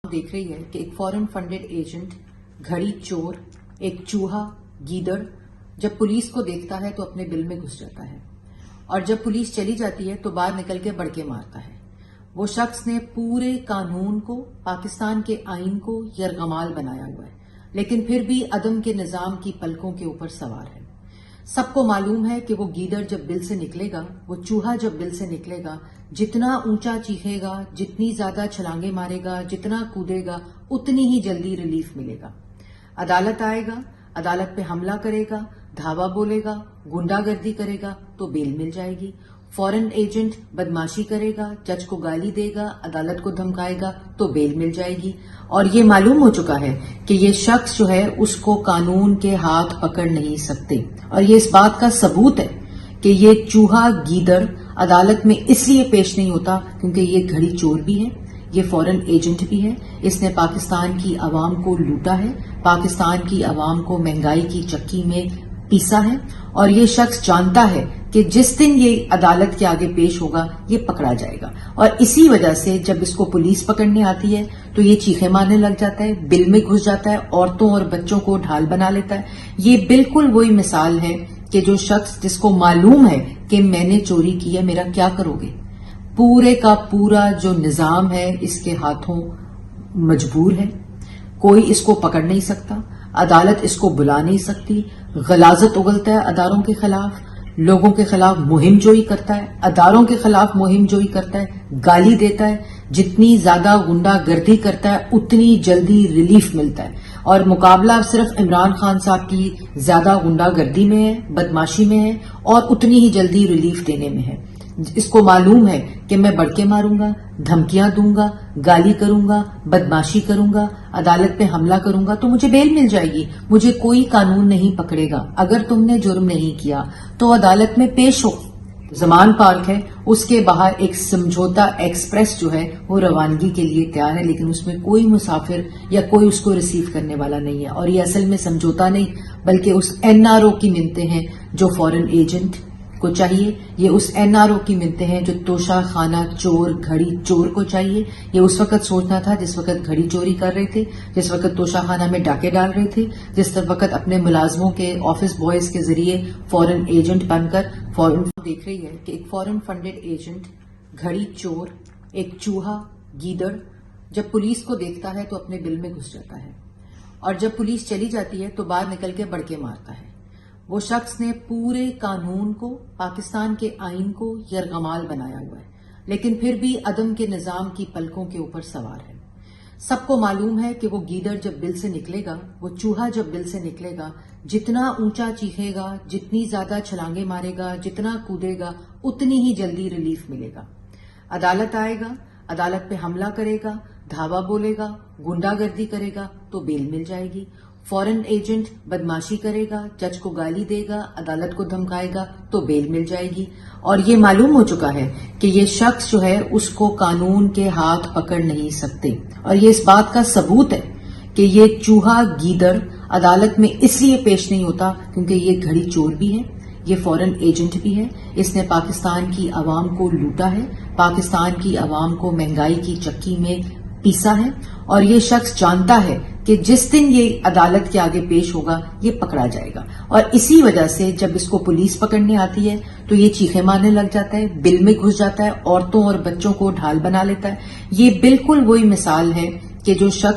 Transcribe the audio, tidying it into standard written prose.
देख रही है कि एक फॉरेन फंडेड एजेंट, घड़ी चोर, एक चूहा, गीदड़ जब पुलिस को देखता है तो अपने बिल में घुस जाता है और जब पुलिस चली जाती है तो बाहर निकल के बड़के मारता है। वो शख्स ने पूरे कानून को, पाकिस्तान के आइन को यरगमाल बनाया हुआ है, लेकिन फिर भी अदम के निजाम की पलकों के ऊपर सवार है। सबको मालूम है कि वो गीदड़ जब बिल से निकलेगा, वो चूहा जब बिल से निकलेगा, जितना ऊंचा चीखेगा, जितनी ज्यादा छलांगे मारेगा, जितना कूदेगा, उतनी ही जल्दी रिलीफ मिलेगा। अदालत आएगा, अदालत पे हमला करेगा, धावा बोलेगा, गुंडागर्दी करेगा तो बेल मिल जाएगी। फॉरेन एजेंट बदमाशी करेगा, जज को गाली देगा, अदालत को धमकाएगा तो बेल मिल जाएगी। और ये मालूम हो चुका है कि ये शख्स जो है उसको कानून के हाथ पकड़ नहीं सकते। और ये इस बात का सबूत है कि ये चूहा गीदड़ अदालत में इसलिए पेश नहीं होता क्योंकि ये घड़ी चोर भी है, ये फॉरेन एजेंट भी है, इसने पाकिस्तान की आवाम को लूटा है, पाकिस्तान की आवाम को महंगाई की चक्की में पीसा है। और ये शख्स जानता है कि जिस दिन ये अदालत के आगे पेश होगा ये पकड़ा जाएगा। और इसी वजह से जब इसको पुलिस पकड़ने आती है तो ये चीखे मारने लग जाता है, बिल में घुस जाता है, औरतों और बच्चों को ढाल बना लेता है। ये बिल्कुल वही मिसाल है कि जो शख्स जिसको मालूम है कि मैंने चोरी की है, मेरा क्या करोगे। पूरे का पूरा जो निजाम है इसके हाथों मजबूर है, कोई इसको पकड़ नहीं सकता, अदालत इसको बुला नहीं सकती। गलाजत उगलता है अदारों के खिलाफ, लोगों के खिलाफ मुहिम जोई करता है, अदारों के खिलाफ मुहिम जोई करता है, गाली देता है। जितनी ज्यादा गुंडागर्दी करता है उतनी जल्दी रिलीफ मिलता है। और मुकाबला सिर्फ इमरान खान साहब की ज्यादा गुंडागर्दी में है, बदमाशी में है और उतनी ही जल्दी रिलीफ देने में है। इसको मालूम है कि मैं बड़के मारूंगा, धमकियां दूंगा, गाली करूंगा, बदमाशी करूंगा, अदालत पे हमला करूंगा तो मुझे बेल मिल जाएगी, मुझे कोई कानून नहीं पकड़ेगा। अगर तुमने जुर्म नहीं किया तो अदालत में पेश हो। जमान पार्क है, उसके बाहर एक समझौता एक्सप्रेस जो है वो रवानगी के लिए तैयार है, लेकिन उसमें कोई मुसाफिर या कोई उसको रिसीव करने वाला नहीं है। और ये असल में समझौता नहीं बल्कि उस एनआरओ की मिन्नतें हैं जो फॉरेन एजेंट को चाहिए, ये उस एनआरओ की मिलते हैं जो तोशा खाना चोर, घड़ी चोर को चाहिए। ये उस वक्त सोचना था जिस वक्त घड़ी चोरी कर रहे थे, जिस वक्त तोशा खाना में डाके डाल रहे थे, जिस वक्त अपने मुलाजमों के ऑफिस बॉयज के जरिए फॉरेन एजेंट बनकर फॉरेन देख रही है कि एक फॉरेन फंडेड एजेंट, घड़ी चोर, एक चूहा, गीदड़ जब पुलिस को देखता है तो अपने बिल में घुस जाता है और जब पुलिस चली जाती है तो बाहर निकल के बड़के मारता है। वो शख्स ने पूरे कानून को, पाकिस्तान के आइन को यरगमाल बनाया हुआ है, लेकिन फिर भी अदम के निजाम की पलकों के ऊपर सवार है। सबको मालूम है कि वो गीदड़ जब बिल से निकलेगा, वो चूहा जब बिल से निकलेगा, जितना ऊंचा चीखेगा, जितनी ज्यादा छलांगे मारेगा, जितना कूदेगा, उतनी ही जल्दी रिलीफ मिलेगा। अदालत आएगा, अदालत पे हमला करेगा, धावा बोलेगा, गुंडागर्दी करेगा तो बेल मिल जाएगी। फॉरेन एजेंट बदमाशी करेगा, जज को गाली देगा, अदालत को धमकाएगा तो बेल मिल जाएगी। और ये मालूम हो चुका है कि ये शख्स जो है उसको कानून के हाथ पकड़ नहीं सकते। और ये इस बात का सबूत है कि ये चूहा गीदड़ अदालत में इसलिए पेश नहीं होता क्योंकि ये घड़ी चोर भी है, ये फॉरेन एजेंट भी है, इसने पाकिस्तान की आवाम को लूटा है, पाकिस्तान की आवाम को महंगाई की चक्की में पीसा है। और ये शख्स जानता है कि जिस दिन ये अदालत के आगे पेश होगा ये पकड़ा जाएगा। और इसी वजह से जब इसको पुलिस पकड़ने आती है तो ये चीखे मारने लग जाता है, बिल में घुस जाता है, औरतों और बच्चों को ढाल बना लेता है। ये बिल्कुल वही मिसाल है कि जो शख्स